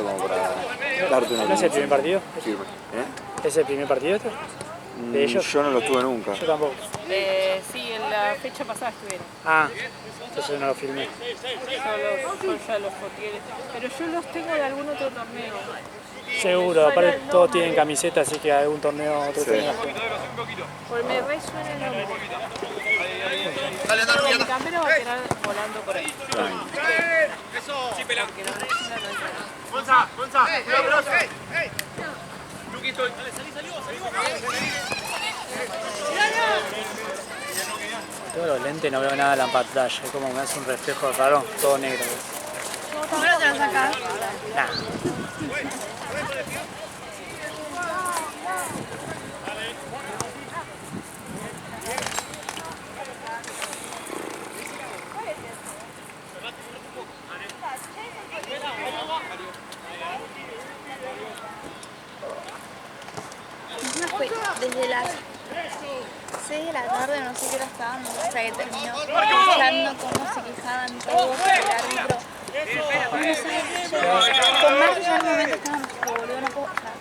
tanto como para darte una opinión. ¿No es el primer partido? Firme. ¿Es el primer partido este? ¿De ellos? Yo no lo tuve nunca. Yo tampoco. Sí, en la fecha pasada estuvieron. Ah, entonces no lo filmé. Yo ya los fotié. Pero yo los tengo de algún otro torneo. Seguro, aparte todos tienen camiseta, así que algún torneo, otro torneo. Porque me resuena el nombre. El campero va a quedar volando por ahí. Eso. Sí, pelado. Porque no resuena no entra. Gonza, cuidado, peloso. Luquito, dale, salí. Tengo los lentes, no veo nada en la pantalla, es como me hace un reflejo raro, todo negro. ¿Cómo lo te lo sacas? Nah. Desde las 6 de la tarde, no sé qué hora estábamos, hasta que terminó, escuchando cómo se quejaban todos del árbitro. No sé, con Marco ya en un momento estábamos tipo, boludo, no puedo escuchar,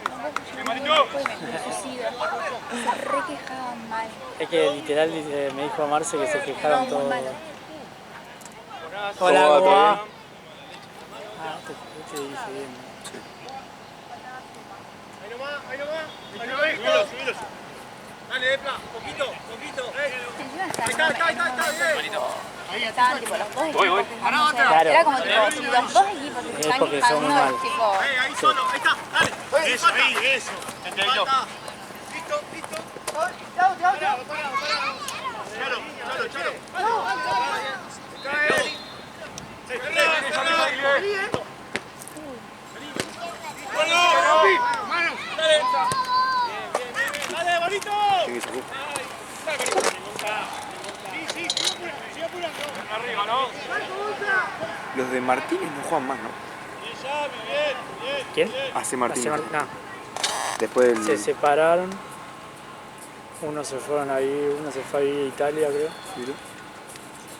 me suicido. Se re quejaban mal. Es que literal me dijo Marce que se quejaron todos. ¿Cómo Hola, va? ¿cómo va? ¿Todo Ah, te dije bien. Ahí nomás. Dale, Epla, poquito. Encima Ahí estaban tipo los dos equipos Voy. quejándose. Claro. Era como tipo, si los dos equipos se Es están porque son muy quejando, malos. tipo... Ahí solo, ahí está, dale. Eso, eso. Entendito. Listo. Chalo. Mano. Dale, bonito. ¿Quién sacó? Sí, sigue apurando. Arriba, ¿no? Los de Martínez no juegan más, ¿no? Bien. ¿Quién? Hace Martínez. No, Después del... se separaron. Uno se fue a vivir a Italia, creo. Sí.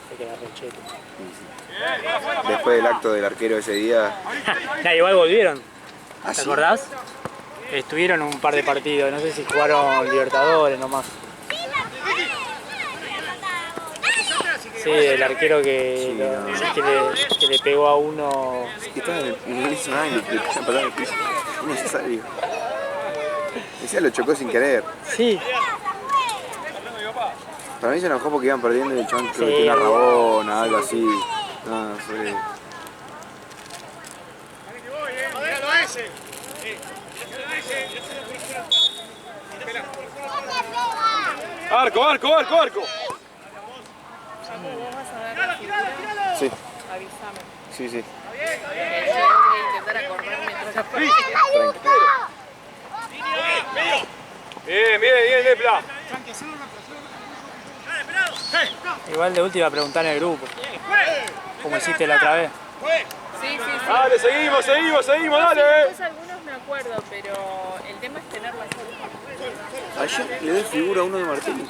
Se queda rechete. Después del acto del arquero ese día... Nah, igual volvieron. ¿Ah, ¿Te sí? acordás? Estuvieron un par de partidos, no sé si jugaron Libertadores nomás. Sí, el arquero que, que le pegó a uno. Que estaba no le hizo nada y le pasan patada en el piso. Innecesario. Decía lo chocó sin querer. Sí, Para mí se enojó porque iban perdiendo y el chabón creo que Sí. tiene una rabona, algo así. No sé. Míralo a ese. Arco. Vos vas a ver la figura, Sí, avísame. sí. Yo voy a intentar acordarme mientras la partida. Bien, Lepla. igual de última preguntar en el grupo. Como hiciste la otra vez. Sí. Dale, seguimos, dale. Después algunos me acuerdo, pero el tema es tenerla cerca. Ayer le doy figura a uno de Martínez.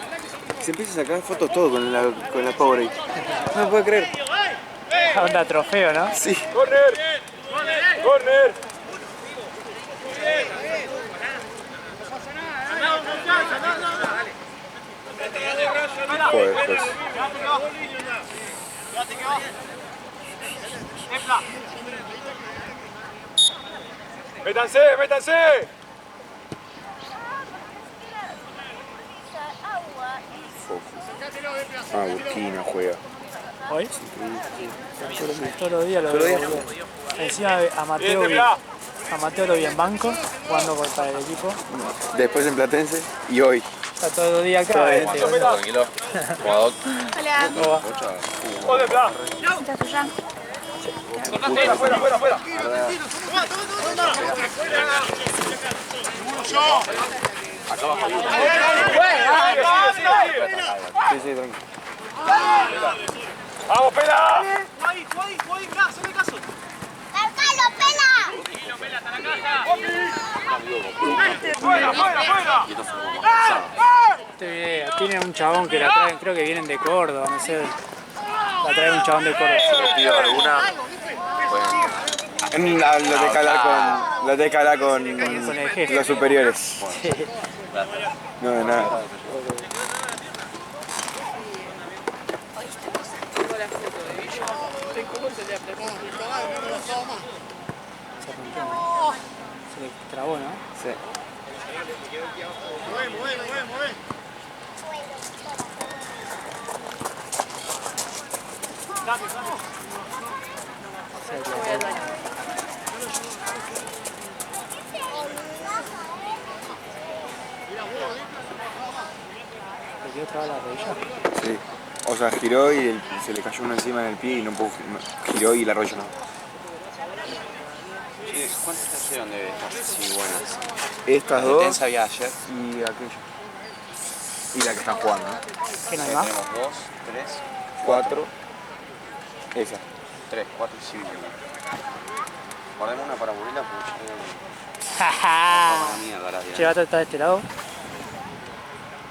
Se empieza a sacar fotos todo con la Powerade. No me puede creer. Onda trofeo, ¿no? Sí. Corner. Joder, pues. Métanse. Ah, Burkina juega. ¿Hoy? Todos los días lo Todos los veo. días. Encima a Mateo lo vi en banco, jugando para el equipo. Después en Platense y hoy. Está todo el día acá. Tranquilo. Jugador. Hola, Joder, Pla. ¿estás tuya? Fuera. Sí, tranquilo. Vamos, Pela. Fuera. Este video tiene un chabón que la traen, creo que vienen de Córdoba, no sé. La trae un chabón de Córdoba. Si les pido alguna, pueden Lo tenés que hablar con el jefe. los superiores. Sí. No, de nada. Tengo la foto de ella. ¿Cómo se le apretó? Se le trabó, ¿no? Sí. Mueve. Voy al baño. ¿Le quedó trabada la rodilla? Sí. O sea, giró y se le cayó uno encima en el pie y no pudo. Giró y la rodilla no. ¿Cuántas cayeron de estas así buenas? Estas La dos Tensa había ayer. y aquella. Y la que están jugando, ¿no? ¿Qué no hay más? Tenemos 2, 3, 4. Esa. 3, 4 y 5. Guardemos una para aburrirla porque Jaja. toma la mierda la Che, ¿va a estar de este lado?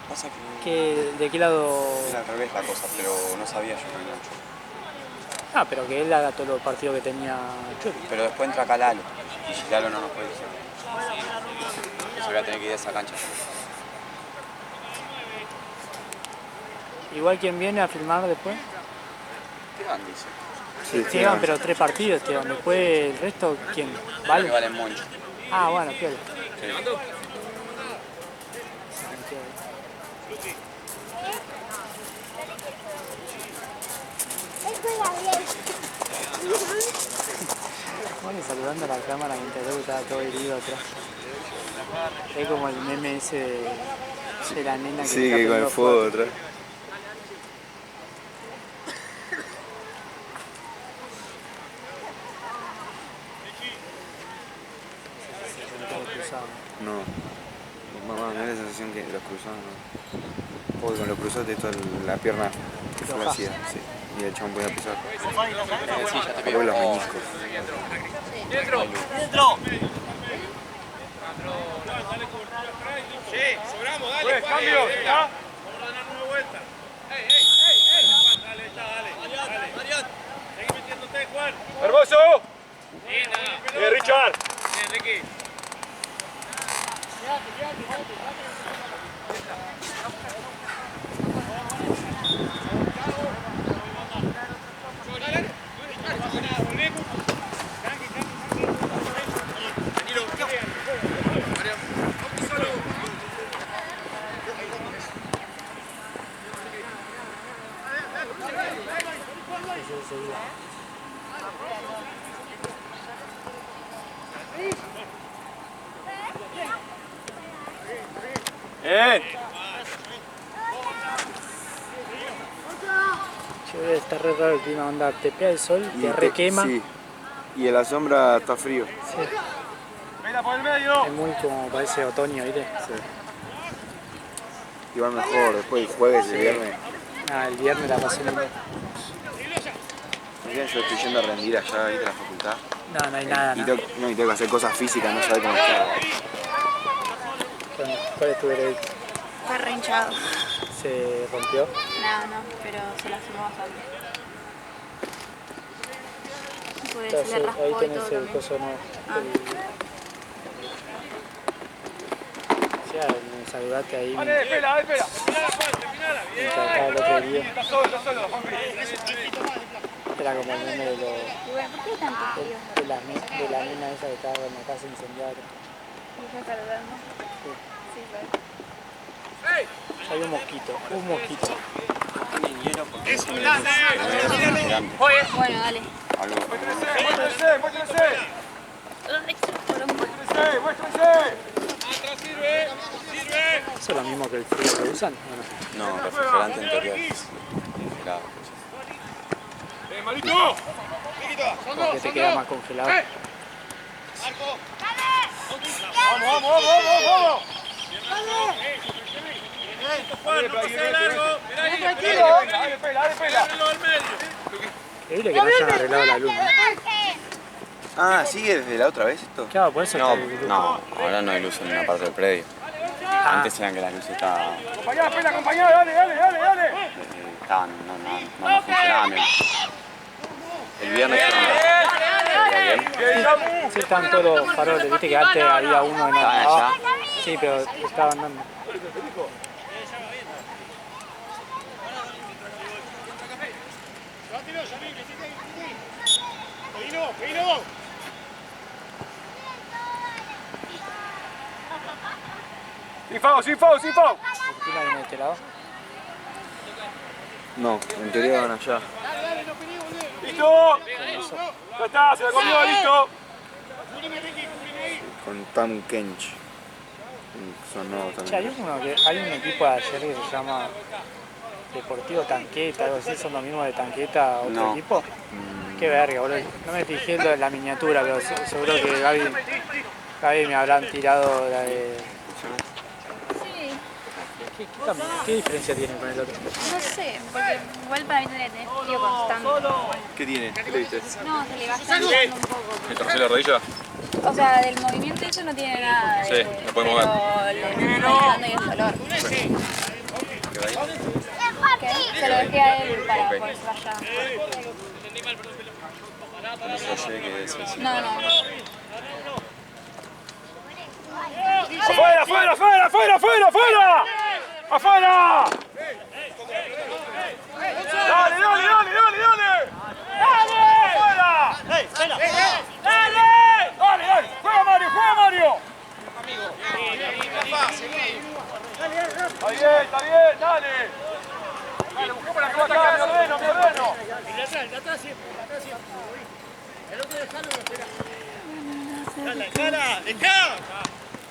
Pasa que ¿De qué lado? era al revés la cosa, pero no sabía yo que venía mucho. Ah, pero que él haga todos los partidos que tenía Churi. Pero después entra acá Lalo. Y si Lalo no nos puede decir. Entonces voy a tener que ir a esa cancha. Igual quien viene a filmar después. Esteban dice. Sí, Esteban, pero 3 partidos, Esteban. Después el resto, ¿quién? Que ¿Vale? vale Moncho. Ah, bueno, piola. Sí. Bueno, saludando a la cámara mientras yo estaba todo herido atrás. Es como el meme ese de la nena que Sí, está que con el poniendo fuego atrás. No. Mamá, me da la sensación que los cruzados no. Porque con los cruzados te toda la pierna flácida, sí. Y el chabón podía pisar. Sí, ya te Porque los meniscos. ¡Dentro! Sí, sobramos, dale. Cambio, ¿ya? Vamos a ordenar una vuelta. Juan, dale, está, dale. Marian. Seguí metiéndote, Juan. ¡Hermoso! Bien, Richard. Bien, Ricky. Che, está re raro el clima, onda, te pega el sol, te requema. Sí. Y en la sombra está frío. Sí. Venga, por el medio. Es muy como parece otoño, ¿viste? Sí. Igual mejor, después el jueves y el viernes. Ah, el viernes la pasé lindo. Yo estoy yendo a rendir allá, ¿viste? A la facultad. No, no hay nada, Y ¿no? tengo, no, y tengo que hacer cosas físicas, no saber cómo estar. ¿Cuál es tu veredicto? Está re hinchado. ¿Se rompió? No, pero se lastimó bastante. Pues se le Ahí raspó y todo tenés el también. coso nuevo. Me saludaste ahí. Dale, espera. Terminala, Juan, terminala. Bien. Acá el otro día. Está solo, Juan. Era como el meme de los... Y bueno, ¿por qué tanto frío? de la nena esa que estaba en la casa incendiada. ¿Y ya saludando? Sí, claro. Hay un mosquito. Es un grande. Bueno, dale. Muéstrense. Atrás sirve. ¿Eso es lo mismo que el frío que usan? ¿O no? No, refrigerante en teoría es congelado. Malito. Porque te queda más congelado. Vamos. Juan, no pase largo. Tranquilo. Dale pela. Increíble que no hayan arreglado la luz, ¿no? Ah, ¿sigue desde la otra vez esto? Claro, por eso No, está el grupo. no, ahora no hay luz en una parte del predio. Antes eran que la luz estaba... Acompañá, dale. estaban, no funcionaban bien. El viernes fueron Sí, están todos los faroles, viste que antes había uno en Estaban abajo. allá. Sí, pero estaban dando. Sin foul, sin foul, sin foul. ¿Quién la viene de este lado? No, en teoría van allá. ¡Listo! Ya está, se la comió, listo. Con Tam Kench. Son nuevos Che, también. hay un equipo de ayer que se llama Deportivo Tanqueta, algo así, son los mismos de Tanqueta, otro No. equipo. Qué verga, boludo. No me fijé en lo de la miniatura, pero seguro que Gaby me habrán tirado la de... Sí, ¿Qué diferencia tiene con el otro? no sé, porque igual para mí tendría que tener frío constante. ¿Qué tiene? ¿Qué le viste? No, se le va saliendo un poco. ¿El torcelo de rodilla? O sea, del movimiento eso no tiene nada. Sí, lo puede mover. Pero le está dando y el dolor. ¿Qué? Se lo dejé a él para que se vaya. No sé qué es eso. No, no. ¡Afuera, afuera, afuera, afuera, afuera, afuera! ¡Afuera! ¡Dale, dale, dale, dale, dale! ¡Dale! ¡Afuera! ¡Dale! ¡Dale, dale! ¡Juega Mario, juega Mario! Está bien, dale. Dale, busquemos la que va a atacar, mi ordeno, mi ordeno. ¡Dale, cara! ¡Deja!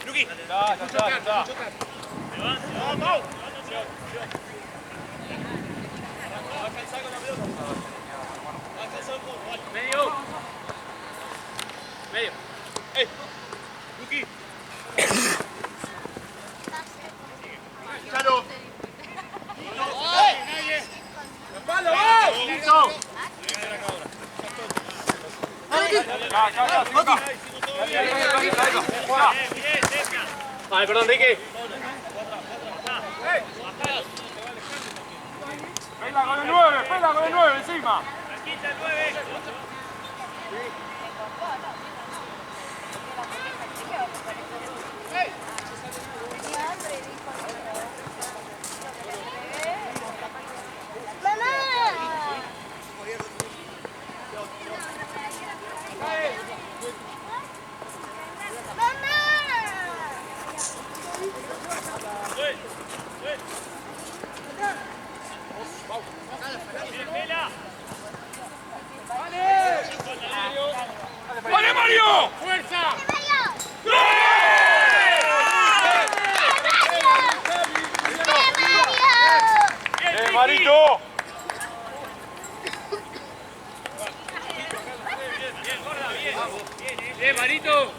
¡Luqui! Ya está. ¡Vamos! Medio. Medio. ¡Ey! ¡Luqui! ¡Chalo! ¡Nadie! ¡Palo, va! ¡Listo! Vale, perdón, Ricky. Pela con el 9, pela con el 9 encima. Aquí está el 9. ¡Vale, Mario! ¡Fuerza! Marito! ¡Bien, Marito!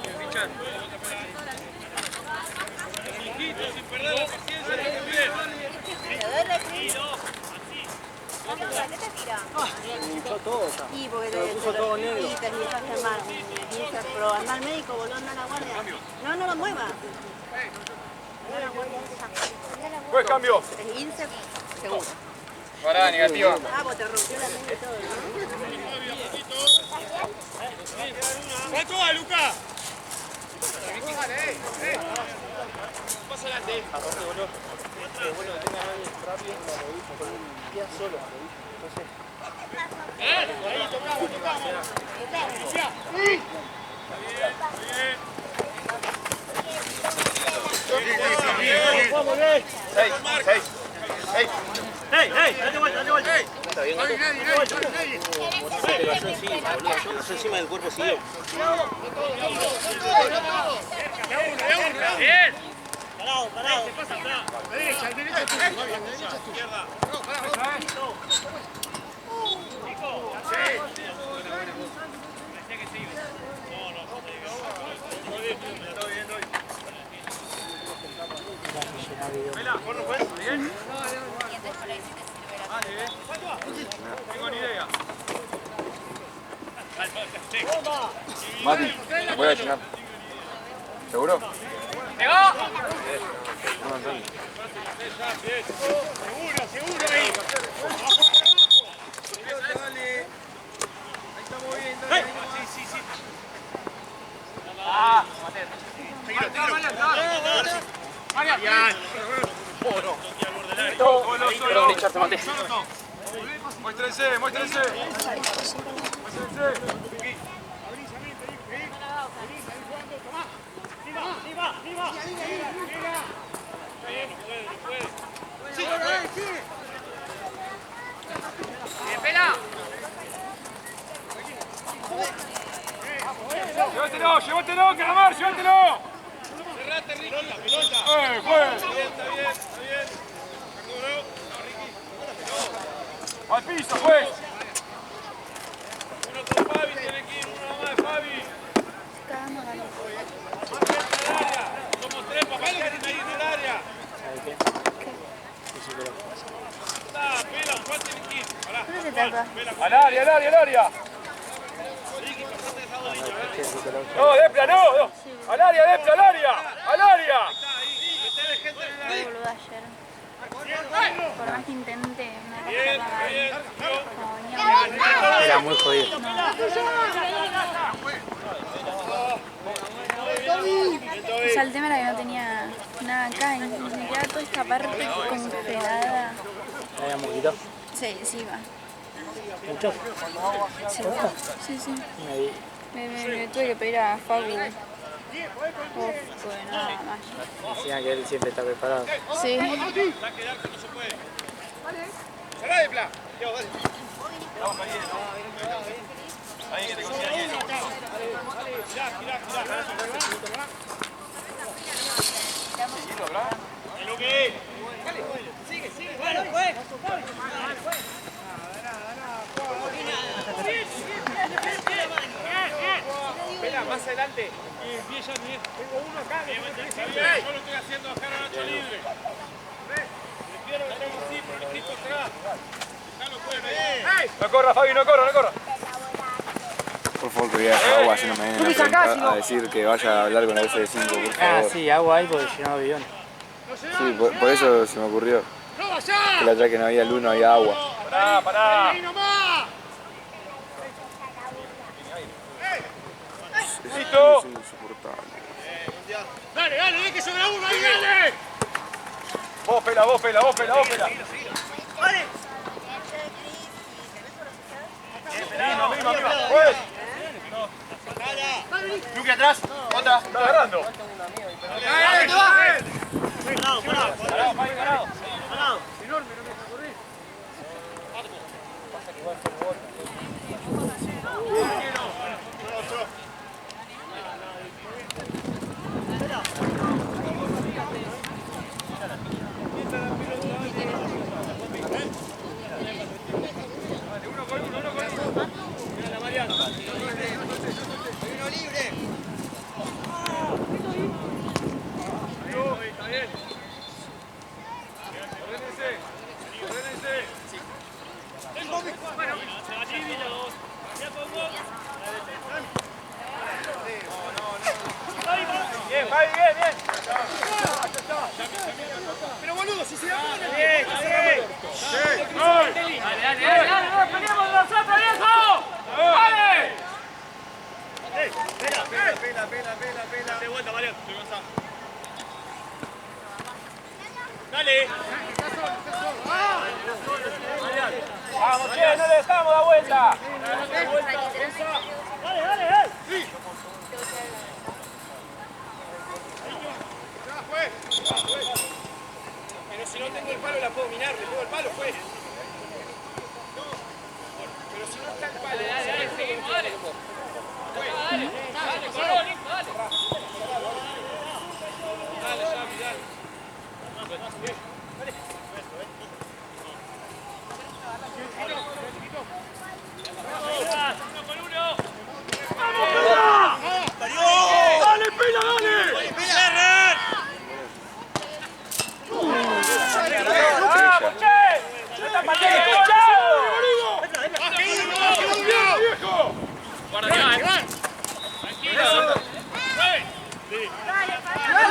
Sin perder la paciencia, bien. Y porque te puso todo negro. Y te necesitas mal. Pero anda al médico, boludo, anda a la guardia. No, no lo muevas. Anda a la guardia. Pues cambio. El INSE, seguro. Pará, negativa. Ah, pues te rompió la mente y todo, ¿no? ¡Va toda, Luca! Pasa adelante. Ahí, tocamos. Date vuelta. Está bien, nadie. Pasó encima del cuerpo, siguió. Bien. Parado. Derecha tú. Izquierda. Tengo ni idea. Mati, voy a llenar. ¿Seguro? Seguro ahí. Dale. Ahí estamos bien, Hey. Sí. Perdón, Richard, te maté. Muéstrense, muéstrense. Llévatelo, llévatelo, Calamar, llévatelo. Cerrate, Ricky. La pelota. Juega. Está bien, está bien, está bien. Al piso, juez. Uno con Fabi, tiene que ir uno más, Fabi. Somos tres, papá, que tienen ahí en el área. ¿Sabes qué? Está, Pela, ¿cuál tiene que ir? Pará. ¿Dónde se trata? Al área, al área, al área. No, Depla, no. Al área, Depla, al área. Al área. Qué boludo ayer. Por más que intente, me no, Era muy jodido. O sea, el tema era que no tenía nada acá y me quedaba toda esta parte congelada. ¿Habíamos quitado? Sí, sí, va. ¿Mucho? Sí, sí. Me Me tuve que pedir a Facu. Pues nada más. decían que él siempre está preparado. Sí. Cerrá, Depla. Diego, dale. Vamos, María. Ahí que te consiga hielo. Girá. Hielo, ¿verdad? Es lo que es. Sigue. Bueno, pues. Espera, más adelante. Tengo uno acá. Yo lo estoy haciendo acá a Nacho libre. Prefiero que tengo así, pero el equipo atrás. No corra, Fabi, no corra. Por favor, que voy a dejar agua, si no me vienen a decir que vaya a hablar con la FC5, por favor. Ah, sí, agua ahí porque llenaba bidón. Sí, por eso se me ocurrió. Que la otra que no había luz, no había agua. Pará. Listo. Es insoportable. Dale, que sobra uno ahí, dale. Vos pela. Vale. Misma. Pues. Yuki atrás. Otra. Está agarrando. Parado. Enorme, no me corrí. Uno con uno. Mira la Mariana. Uno libre. Está bien. Ordénense. Bueno, allí Villa 2. Ya pongo. Bien. Pero boludo, si se da buena. Bien. Dale, peleamos nosotros, viejo. Dale. Pela. De vuelta, Mario. Dale. Vamos, che, no le dejamos la vuelta. Dale. Sí. Pero si no tengo el palo la puedo minar, le pongo el palo, pues. Pero si no está el palo, dale, seguimos, dale. Dale, Colón, dale. Dale, Xavi, dale. Uno con uno. ¡Vamos! ¡Dale, Pela, dale! ¡Vamos, che! ¡Se está partiendo el chavo! ¡Viejo! ¡Guarda, Iván! ¡Tranquilo! ¡Dale,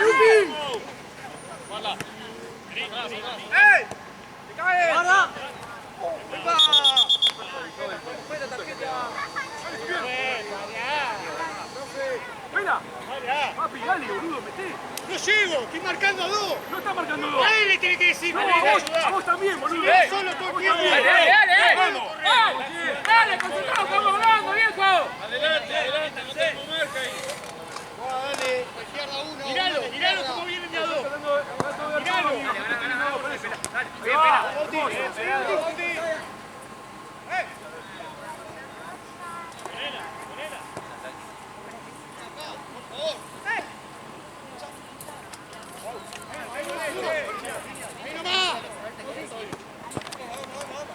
Lupi! ¡Guarda! llego, estoy marcando a dos. No está marcando dos. A él le tiene que decir, No, a vos también, boludo. solo todo el tiempo. Vamos. Dale, concentrado, estamos hablando, viejo. Adelante, no tengo marca ahí. Dale, izquierda uno. Miralo cómo vienen de a dos. Miralo.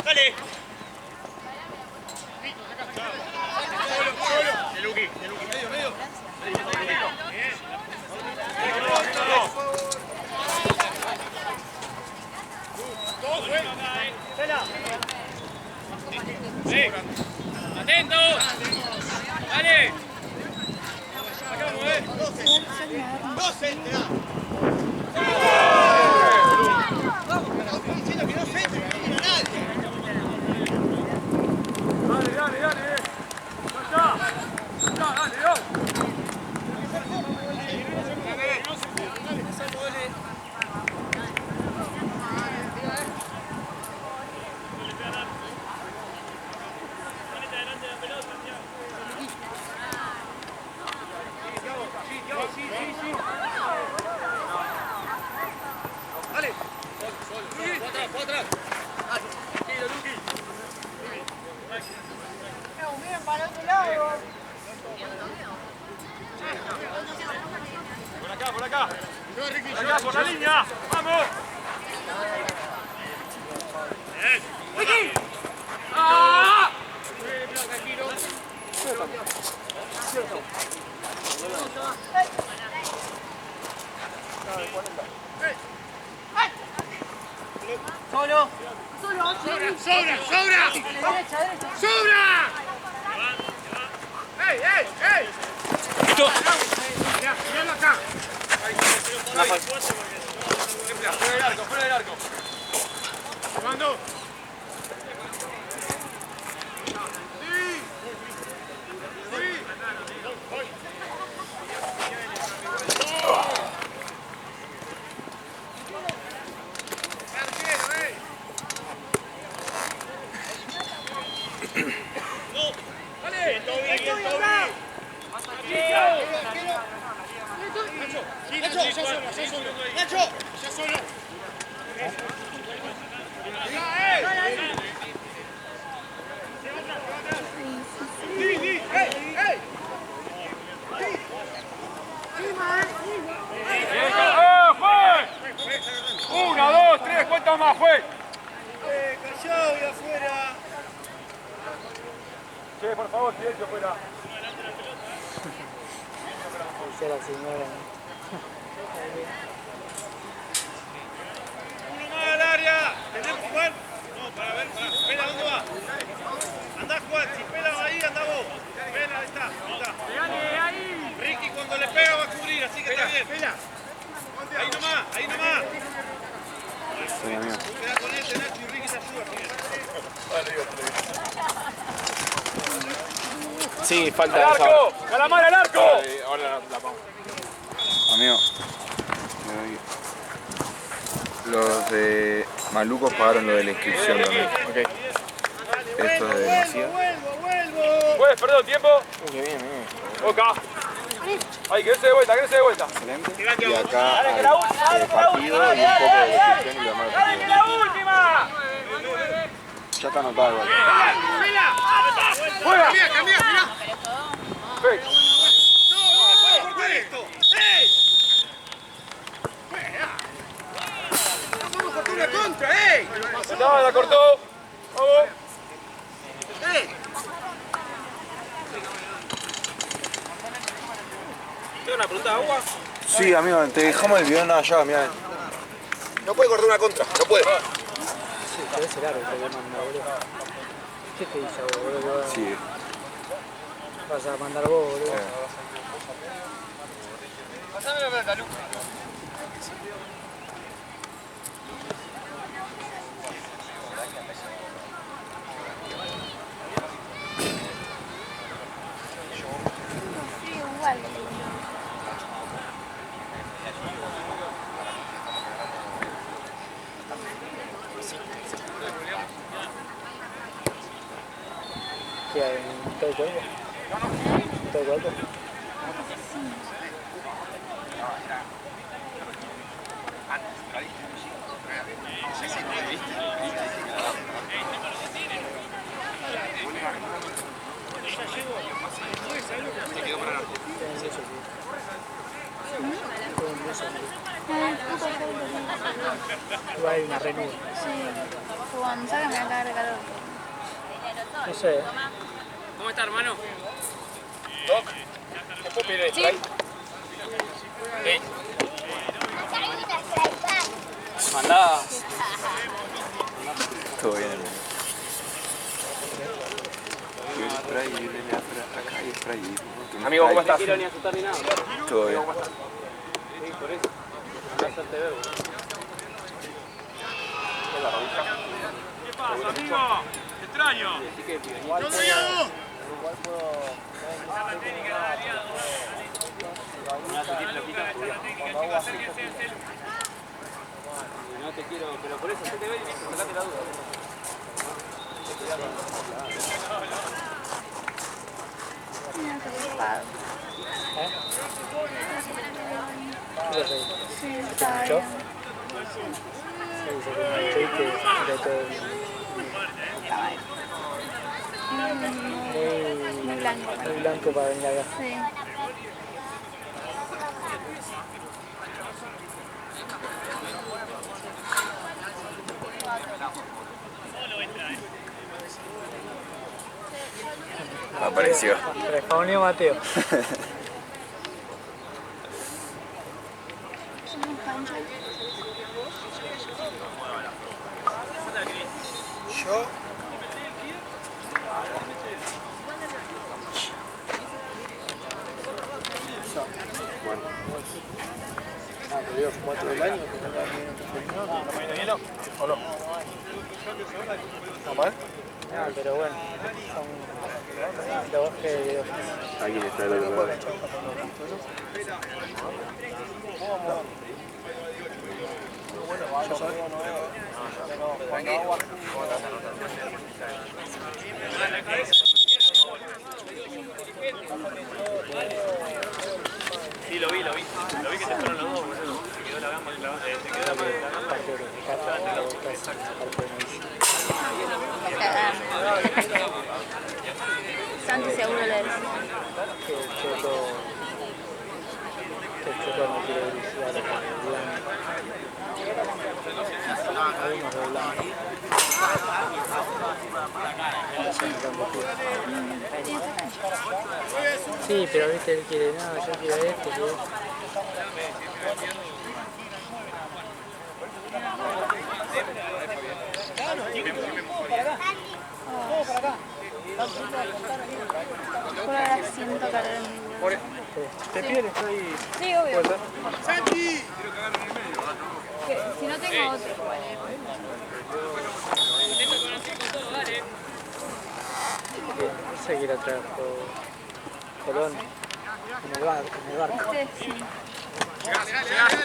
Dale. Solo. De Luqui. Medio. Sí. Atentos. Dale. Sacamos, 12, te da. Estoy diciendo que no se entre, no mira a nadie. Dale. Ya está. Dale, atrás. Para otro lado. Por acá. Por la línea. Vamos. ¡Ricky! ¡Ah! Solo. ¡Sobra! ¡Ey! ¡Listo! Miralo acá. Fuera del arco. Mando. Nacho, ya solo. ¡Fue! 1, 2, 3, ¿cuántas más fue? Callao y afuera. Che, por favor, silencio fuera. Dice la señora. Uno más al área. ¿Tenemos Juan? No, para ver. Pela, ¿dónde va? Andá Juan, si Pela va ahí, anda vos. Pela, ahí está. Ahí. Ricky cuando le pega va a cubrir, así que está bien. Pela. Ahí nomás. Sí, amigo. Queda con este Nacho y Ricky se ayuda. Sí, falta ¡Al arco! ¡Calamar al arco! Ahora la vamos. Amigo, los de Malucos pagaron lo de la inscripción también. Ok. Esto es de Mesía. ¡Vuelvo! Pues, perdón, tiempo. Qué bien, Boca. Ahí, que se de vuelta, Excelente. Y acá hay partido y un poco de descripción y lo demás. ¡Dale, que la última! Ya está anotado igual. ¡Fuera! Cambia, mirá. Perfecto. No puedo cortar esto. ¡Ey! Vamos a cortar una contra, ¡ey! La cortó. Vamos. ¡Ey! ¿Tengo una pregunta de agua? Sí, amigo, te dejamos el video allá, mirá. No puede cortar una contra, no puede. Sí, pero es el árbitro que manda, boludo. ¿Qué te dice vos, boludo? Sí. Vas a mandar vos, boludo. Pasame la pelota, Lu. Sí, igual. energía en todo el cuerpo. En todo el cuerpo. Igual hay una renuda. Sí, cuando salga me va a cagar de calor. No sé. ¿Cómo está, hermano? Sí. Mandá. Todo bien, hermano. Yo el spray, y viene acá y spray. Y Amigo, ¿cómo estás? No quiero ni asustar ni nada. todo bien. Sí, por eso. Andá a hacerte ver, boludo. ¿Qué pasa, amigo? Te extraño. Igual puedo... Una tutita loquita. Cuando hago así... No te quiero... Pero por eso, hacete ver y listo, sacate la duda. Mira qué ocupado. ¿Qué pasa ahí? Sí, ¿Se está pinchó? bien. Sí, se pinchó y que era todo Muy blanco. muy blanco para venir acá. Sí. Apareció. Respawneó Mateo. Somos panchos. Yo. Te veo como todo el año. ¿O no? ¿No mal? Ah, pero bueno, son dos que... Alguien está del otro lado. Sí, lo vi. Lo vi que se fueron los dos, boludo. Se quedó la gamba clavada. Se quedó la parte de los parte de medicina. Santi seguro le decía. Que el Choto no quiere dirigir a los blanco. Algunos de blanco. Sí, pero viste, él quiere, no, yo quiero este, quiero este. Por ahora siento calor en mi... ¿Te piden? Estoy... Sí, obvio. ¡Santi! Que si no tengo otro. No sé qué era trabajo Colón en el barco. Este sí.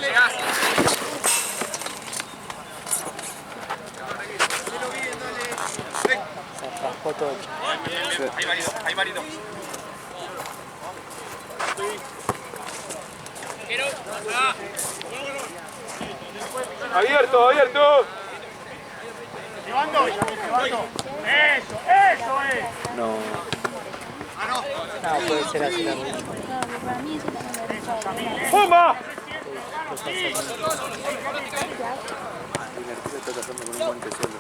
Llegás. Se raspó todo. Ahí, Marito. Abierto. Llevando. Eso es. No. No, puede ser así también. Claro, que para mí eso también lo he ¡Pumba! Y la arquera está tapando con un guante solo.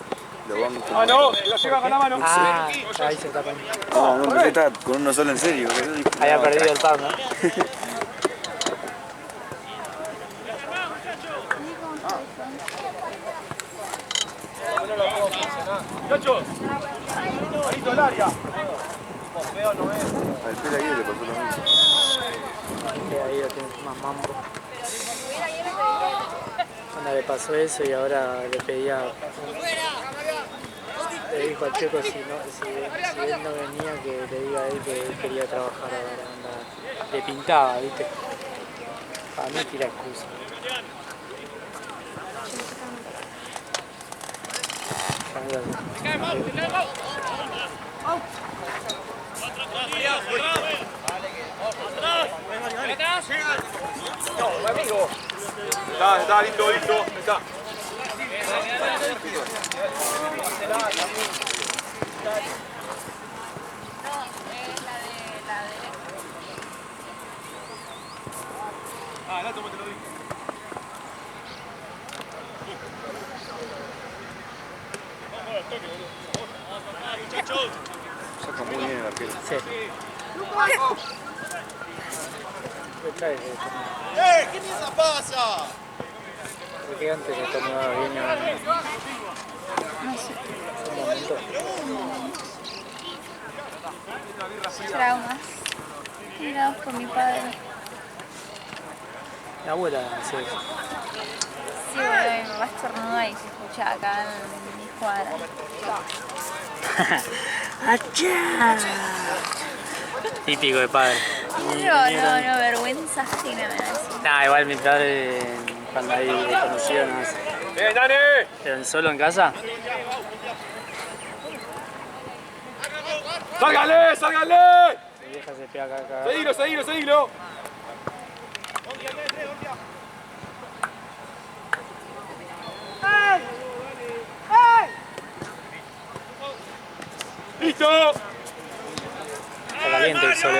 Lo vamos con... No, lo lleva con la mano. Ah, ahí se tapan. No, no, está con uno solo en serio. Había perdido el par, ¿no? ¡Muchachos! ¡Marito al área! Al pelo ahí le pasó lo mismo. Que ahí lo tiene más mambo. Cuando le pasó eso y ahora le pedía... Le dijo al chico si él no venía que le diga a él que él quería trabajar ahora. Le pintaba, ¿viste? Para mí tira excusa. Está, listo, está. La toma, te lo digo. Vamos al toque, boludo. Muchachos. Saca muy bien el arquero. Sí. ¿Qué mierda pasa? Porque antes se tomaba bien un momento. Traumas. Mirados por mi padre. Mi abuela, sí. Sí, boludo, mi mamá estornuda y se escucha acá en mi cuadra. Típico de padre. No, vergüenza ajena me da eso. Nah, igual mi padre cuando hay desconocido no hace. ¡Bien, Dani! ¿Pero solo en casa? ¡Sálgale, sálgale! Mi vieja se pega acá. Seguilo. ¡Listo! Está caliente el sol,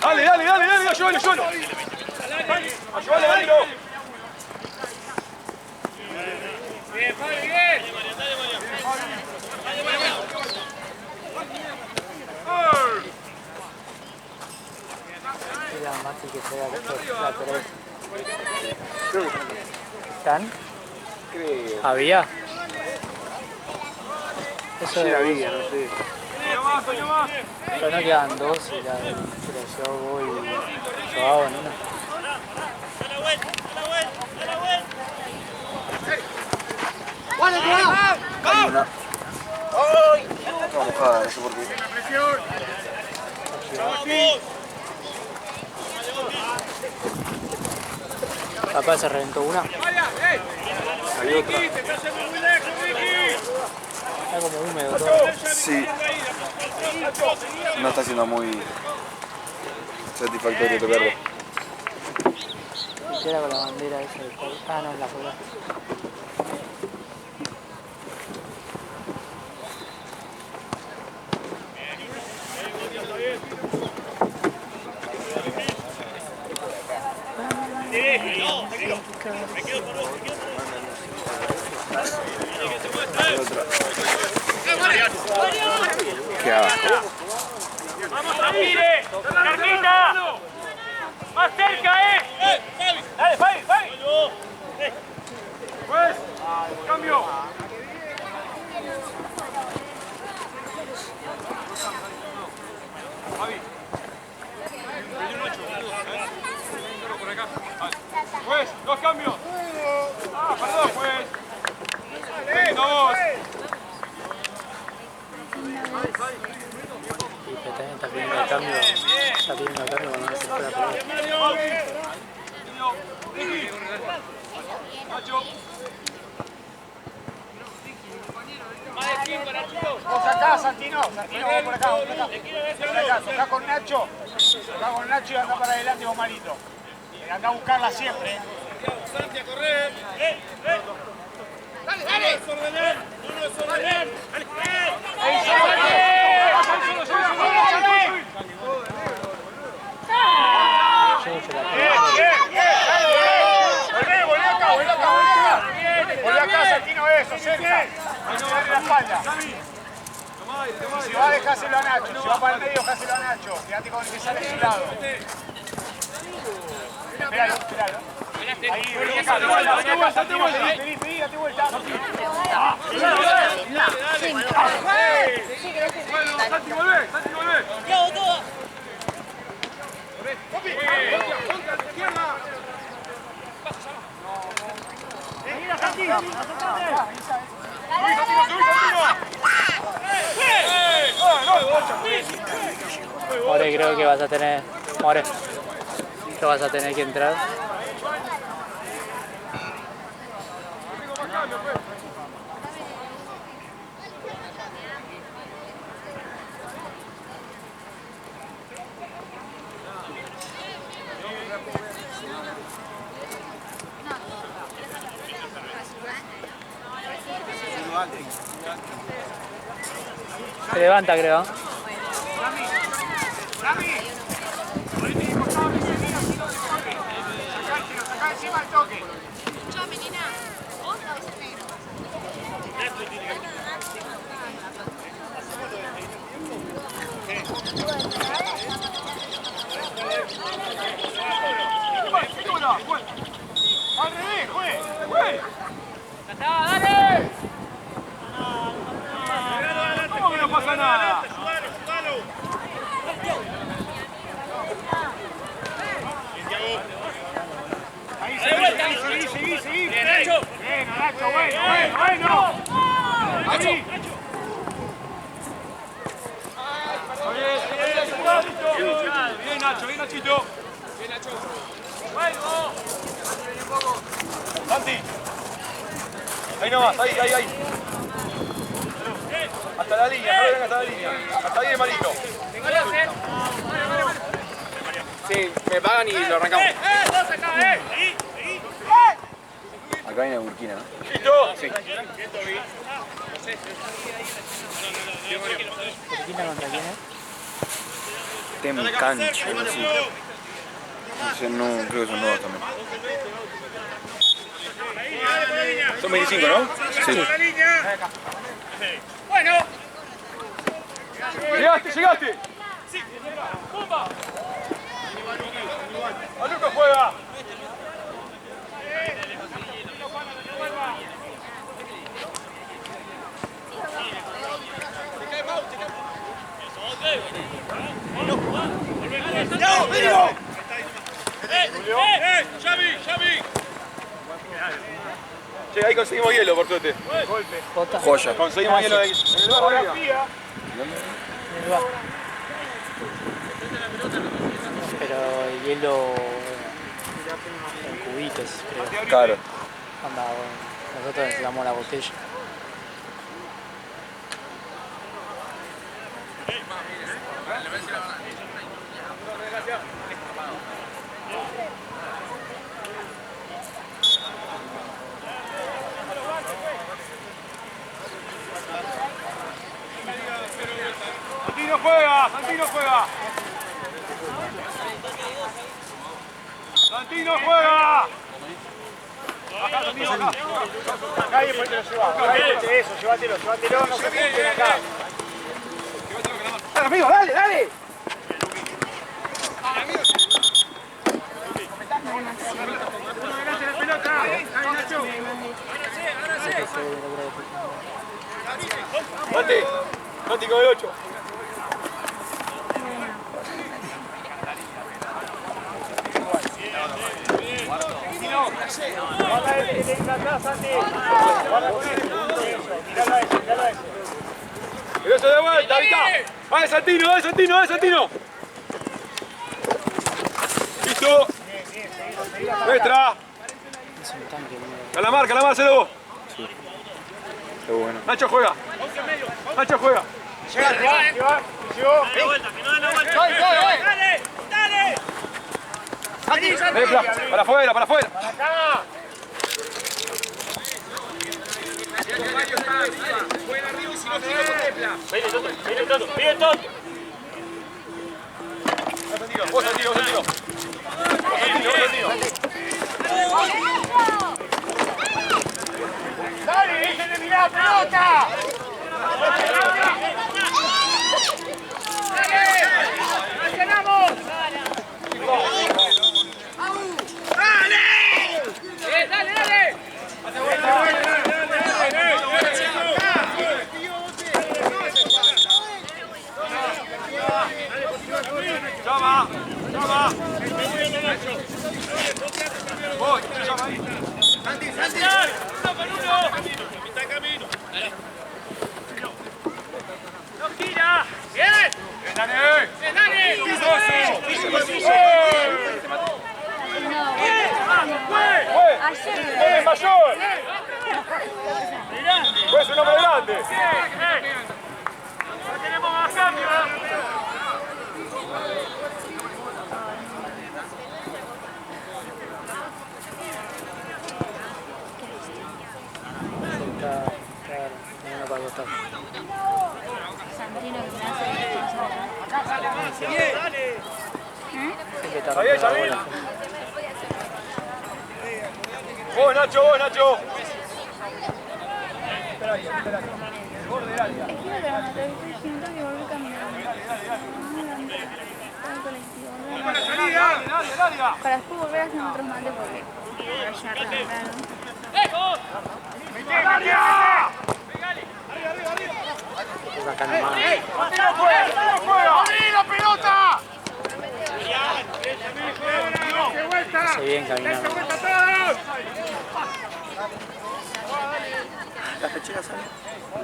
Dale, ayúdalo. Ayúdale, Danilo. Bien, Fabi, bien. Mira, Mati que juega lateral. ¿Están? Creo. ¿Había? Eso Sí, había, no sé. Pero no quedan dos y la yo voy y yo hago en una. Hay una. Está mojada, no sé por qué. Papá se reventó una. Hay otra. Está como húmedo todo. Sí. No está siendo muy satisfactorio tocarlo. Quisiera con la bandera esa de Córdoba. Ah, no, la colgada. Qué asco. ¡Vamos, Ramírez! ¡Carquita! ¡Más cerca, ¡Dale, Fabi! Pues, cambio. Javi. Por acá. Pues, 2 cambios. Perdón, pues. Dos. Y que también está pidiendo el cambio. Está pidiendo el cambio cuando no se fuera a pegar. Nacho. Vos acá, Santino, vos por acá, acá con Nacho y anda para adelante vos, Marito. Anda a buscarla siempre. Santi, a correr. Dale. No desordenar. Volvé acá, Santino, eso, cerca. Dale la espalda. Si va, dejáselo a Nacho. Si va para el medio, dejáselo a Nacho. Quédate con el que sale a su lado. Esperalo. Ahí, vení acá, pedí, date vuelta. Bueno, Santi, volvé. More, creo que vas a tener. More, que vas a tener que entrar. Se levanta, creo. Sacá encima el toque. Al revés, juez. ¡Dale! ¿Cómo que no pasa nada? Ahí, seguí. Bien, Nacho, bueno. Ahí. Bien, Nacho, bien, Nachito. Bien, Nacho. Bueno. Santi. Ahí nomás, ahí. Hasta la línea, no le venga hasta la línea. Hasta ahí de Marito. Sí, me pagan y lo arrancamos. ¡Vos acá, Acá viene Burkina, ¿no? ¿Listo? Sí. ¿Burkina contra quién es? Temcancho, algo así. No, creo que son nuevos también. Son 25, ¿no? Sí. Bueno. ¡Llegaste! ¡Pumba! ¡A Lucas juega! ¡Xavi! Che, ahí conseguimos hielo, por suerte. Joya. Conseguimos hielo ahí. Pero el hielo en cubitos, creo. Claro. Anda, bueno, nosotros necesitamos la botella. Santino juega. Santino juega. Acá, Santino, acá. Acá y después te lo llevas. Eso, llévatelo, no se junten acá. Dale, amigo, dale. Santi con el 8. Guarda el que entra atrás, Santi. Guarda con él. Miralo a ese. Pero eso de vuelta, ahí está. ¡Dale, Santino! Listo. Nuestra. A la marca, hacelo vos. Sí. Qué bueno. Nacho juega. Llega, llegó. Dale, para afuera. Para acá. Bien, Toto. Vos, Santino. Dale, dejen de mirar pelota. Llama. Voy, llama ahí. Santi, uno con uno. Mitad de camino. No gira. Bien. Dale. Ayer. Mayor. Pues un hombre grande. No tenemos más cambio. agarrar la bola. Vos, Nacho, vos, Nacho. Es que no te van a tener que siento que volver caminando. Para el colectivo. Para después volver a hacer otros mates porque ya arrancaron. Acá nomás. ¡Abrí la pelota! Se bien caminando. ¿Las pechinas salen?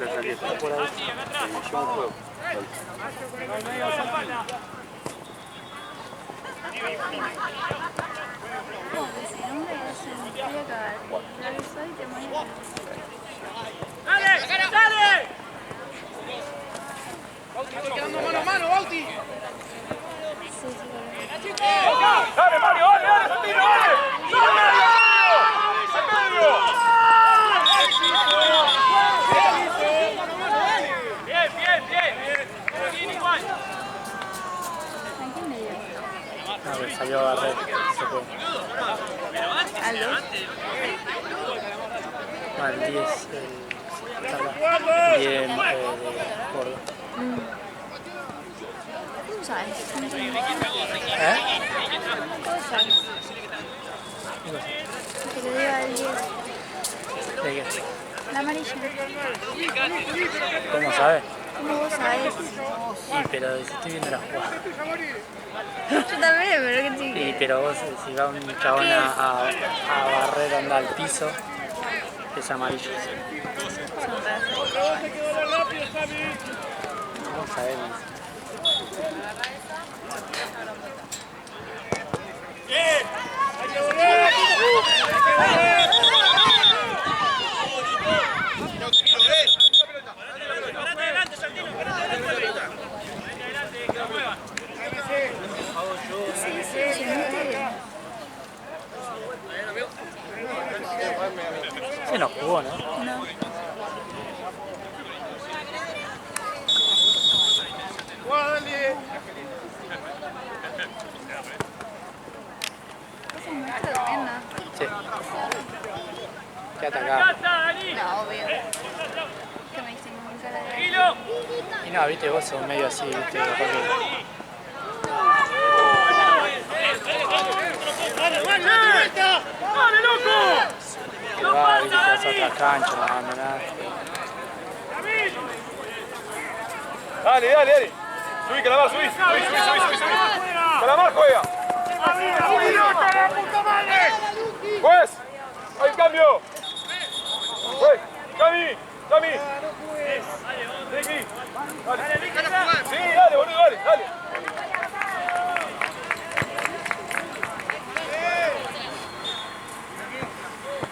Las tarjetas. Por ahí. Yo un juego. ¡Dale! ¡Dale! Quedando mano a mano, Bauti. ¡Dale, Mario! ¡Dale, dale, Santino! ¡Dale! ¡Bien, bien, bien! ¡Bien igual! ¿A quién le dio? No, que salió a barrer. Se fue. ¿Aldo? No, el 10. El 10 de Córdoba. ¿Cómo sabes? ¿Eh? ¿Cómo sabes? Que le dio al 10. ¿De qué? La amarilla. ¿Cómo sabes? ¿Cómo vos sabés? Sí, pero si estoy viendo la jugada. Yo también, pero qué chico. Sí, pero vos, si va un chabón a barrer onda al piso, es amarillo. No sabemos. Se nos jugó, ¿no? No. ¿Es un maestro tremendo? Sí. Quédate acá. No, obvio. ¿Qué me dicen con cara de... Y no, viste, vos sos medio así, viste, porque... ¡Dale, loco! Que va, viste, vas a otra cancha, la abandonaste. Dale, dale, dale. Subí, Calamar, subí. Subí. Calamar juega. Juez, hay un cambio. Juez, Cami. Ricky. Dale. Sí, dale, boludo, dale.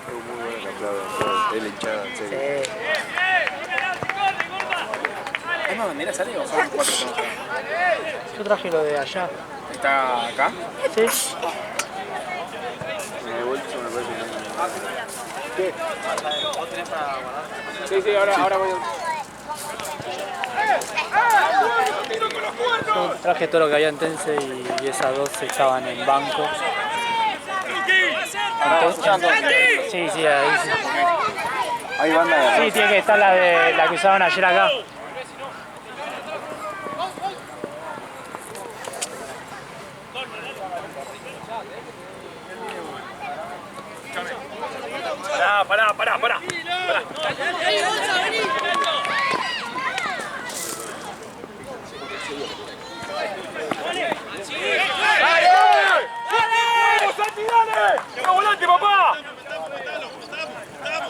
Es muy buena la clave. Es la hinchada, en serio. Sí. ¿Hay más banderas, sale o son 4? Yo traje lo de allá. ¿Está acá? Sí. En el bolso me parece que Sí, ahora voy a... Yo traje todo lo que había en Tense y esas dos estaban en banco. Sí, ahí sí. hay banda de Sí, tiene que estar la que usaban ayer acá. Pará. ¡Dale! ¡Llega volante, papá!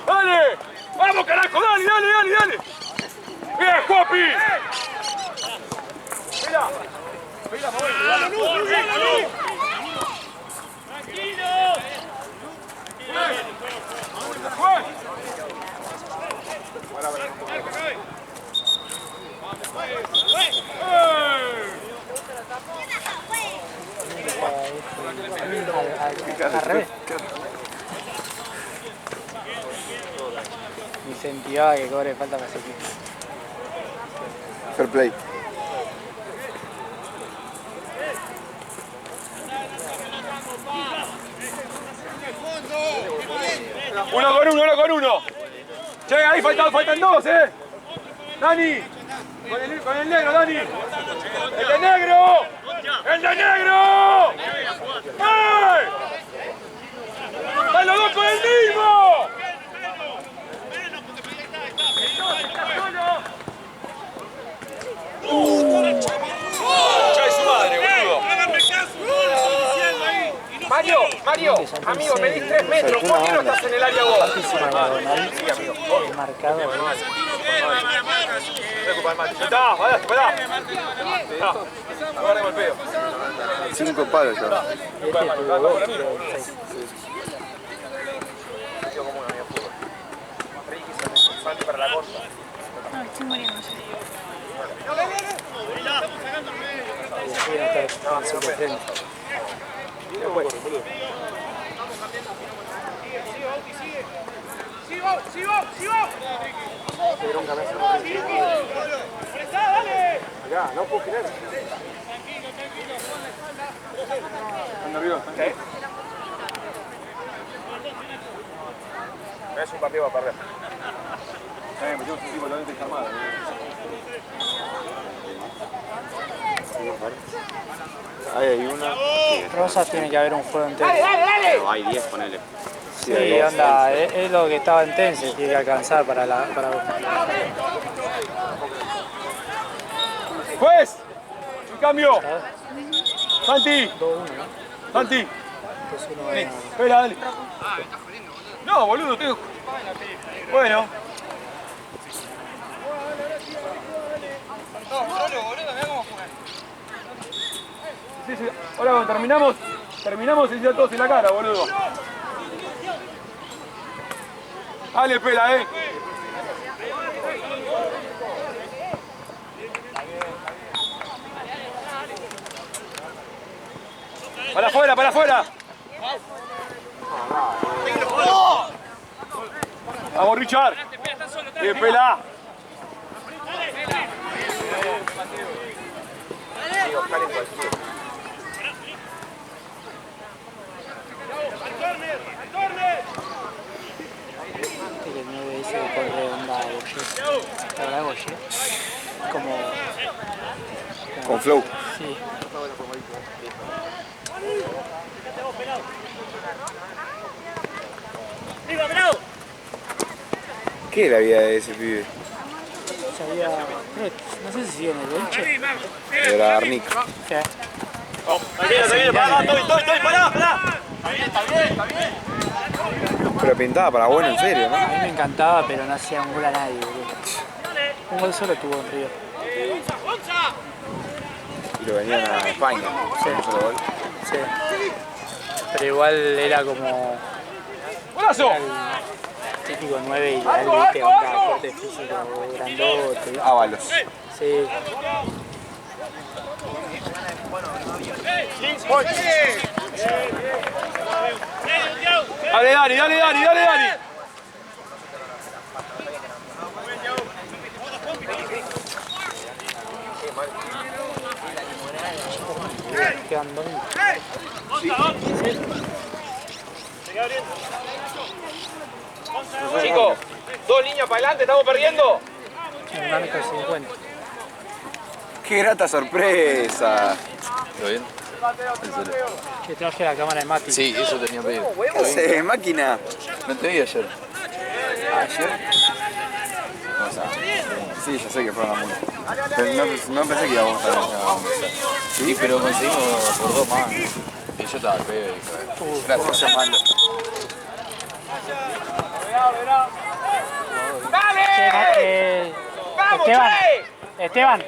¡Dale! ¡Vamos, carajo! ¡Dale! ¡Bien, Jopi! Mira, movete. ¡Tranquilo! ¡Juez! Al revés. Incentivaba que cobre falta para seguir. fair play. Uno con uno. Che, ahí faltan dos, Dani. Con el negro, Dani. ¡El de negro! ¡El de negro! ¡Ay! ¡Están los dos con el mismo! ¡Cha su madre, boludo! Mario, amigo, medís 3 metros, ¿por qué no estás en el área vos? Sí, amigo. Marcado. Está, pará. Agarremos el pedo. 5 palos ya. Para la costa. No, estoy muriendo ya. Ya, no puedo creer. Anda arriba. ¿Qué? Es un partido para perder. Metimos un tipo totalmente desarmado. Ahí hay una. Rosas tiene que haber un juego entero. Pero hay 10, ponele. Sí, onda, es lo que estaba en Tense, tiene que alcanzar para ¡Juez! ¡Un cambio! ¡Santi! 2-1, ¿no? ¡Santi! 2-1 ganado. Espera, dale. No, boludo, tengo... Bueno. No, solo, boludo, mirá cómo juega. Sí. Ahora cuando terminamos y ya todos en la cara, boludo. Dale, pela, Para afuera. Vamos, Richard. Pela. Que el 9 dice que corre onda Goye. ¿La verdad Goye? Como... Con flow. Sí. ¿Qué es la vida de ese pibe? Sabía... No sé si sigue en el Elche. Era Arnic. ¿Qué? Tranquilo, pará. Está bien. Pero pintaba para bueno, en serio, ¿no? A mí me encantaba, pero no hacía un gol a nadie, boludo. Un gol solo tuvo en Río. Y lo venían a España. Sí. Un solo gol. Sí. Pero igual era como... ¡Golazo! El típico 9 y la viste, onda, corte físico, grandote. Ábalos. Sí. Dale, Dani. Quedan 2 minutos. Chicos, 2 líneas para adelante, estamos perdiendo. Un marca 50. ¡Qué grata sorpresa! ¿Todo bien? Que traje la cámara de Mati. Sí, eso tenía pedido. ¿Qué haces, máquina? No te vi ayer. ¿Ayer? Sí, ya sé que fueron a multa. Pero no pensé que íbamos a estar en Sí, pero conseguimos por 2 más. Y yo estaba al pedo y Gracias, Mando. ¡Dale! Esteban.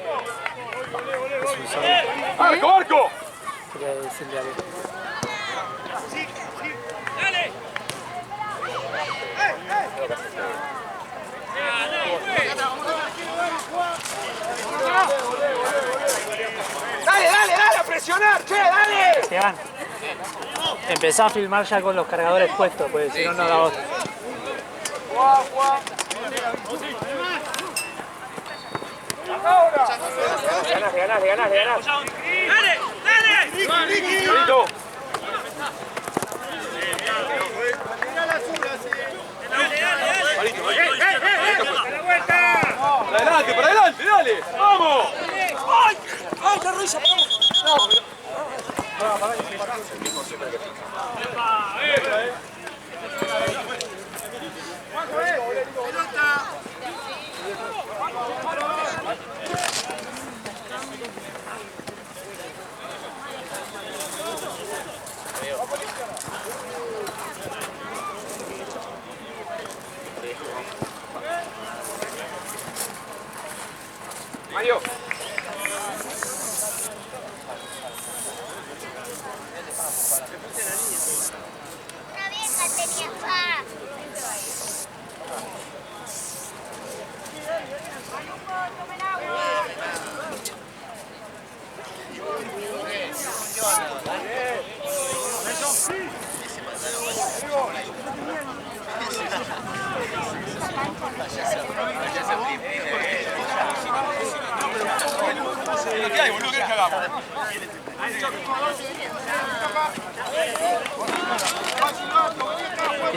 ¡Arco! Quería decirle algo. Dale, a presionar, che, dale. Esteban, empezá a filmar ya con los cargadores puestos, pues si no, no da otra. Ganás. ¡Dale! Mira la zurda, sí.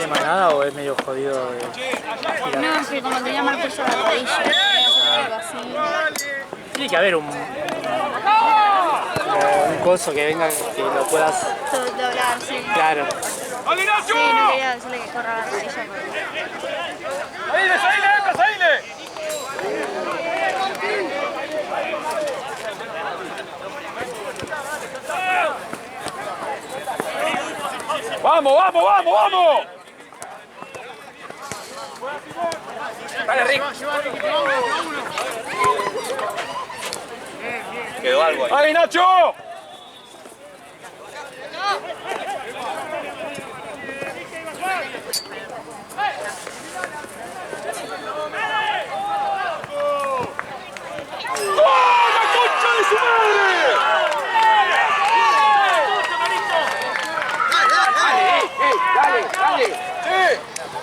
tiene más nada o es medio jodido de girar? No, es que como tenía mal puesto la rodilla, tenía que hacer algo así. Tiene que haber un coso que venga que lo puedas Doblar, sí. claro. Sí, no quería decirle que corra la rodilla. ¡Ahí, ahí! ¡Vamos, vamos, vamos, vamos! Dale, Rick. Quedó algo ahí. ¡Ahí, Nacho!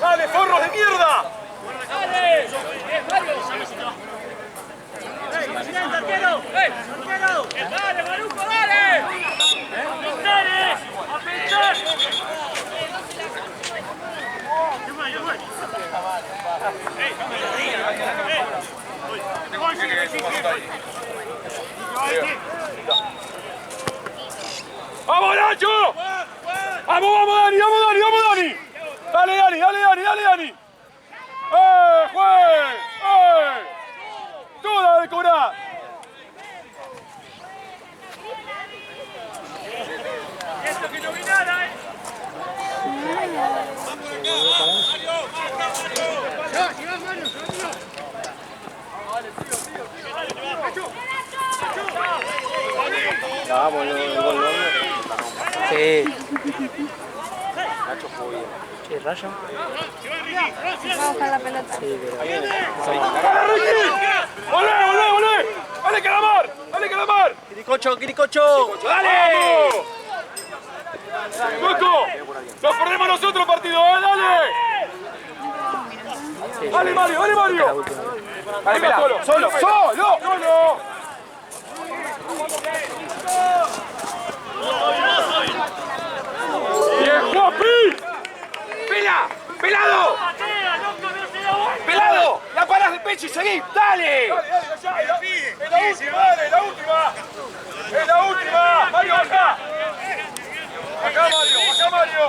¡Dale, forros de mierda! ¡Dale! ¡Dale, Maruco, dale! ¡Dale! ¡A pensar! ¡Vamos, Nacho! ¡Vamos, vamos, Dani! ¡Vamos, Dani! ¡Vamos, Dani! ¡Dale, Dani! ¡Dale, Dani! ¡Dale, Dani! ¡Juez! ¡Toda de cobrar! ¡Esto que no vi nada, Vamos, el gol. Sí. Nacho jugó bien. ¿Qué raya? Va a buscar la pelota. Sí, pero... ¡Dale, Ricky! ¡Olé! ¡Dale, Calamar! ¡Dale, Calamar! ¡Quiricocho! ¡Dale! ¡Loco! ¡Nos perdemos nosotros partido, dale! Sí, ¡Dale, Mario! ¡Dale, Mario! Dale, Pela. ¡Solo! ¡Bien, Guapi! ¡Pelado! ¡Pelado! ¡La parás de pecho y seguí! ¡Dale! ¡Es la última! ¡Mario, acá! ¡Acá, Mario!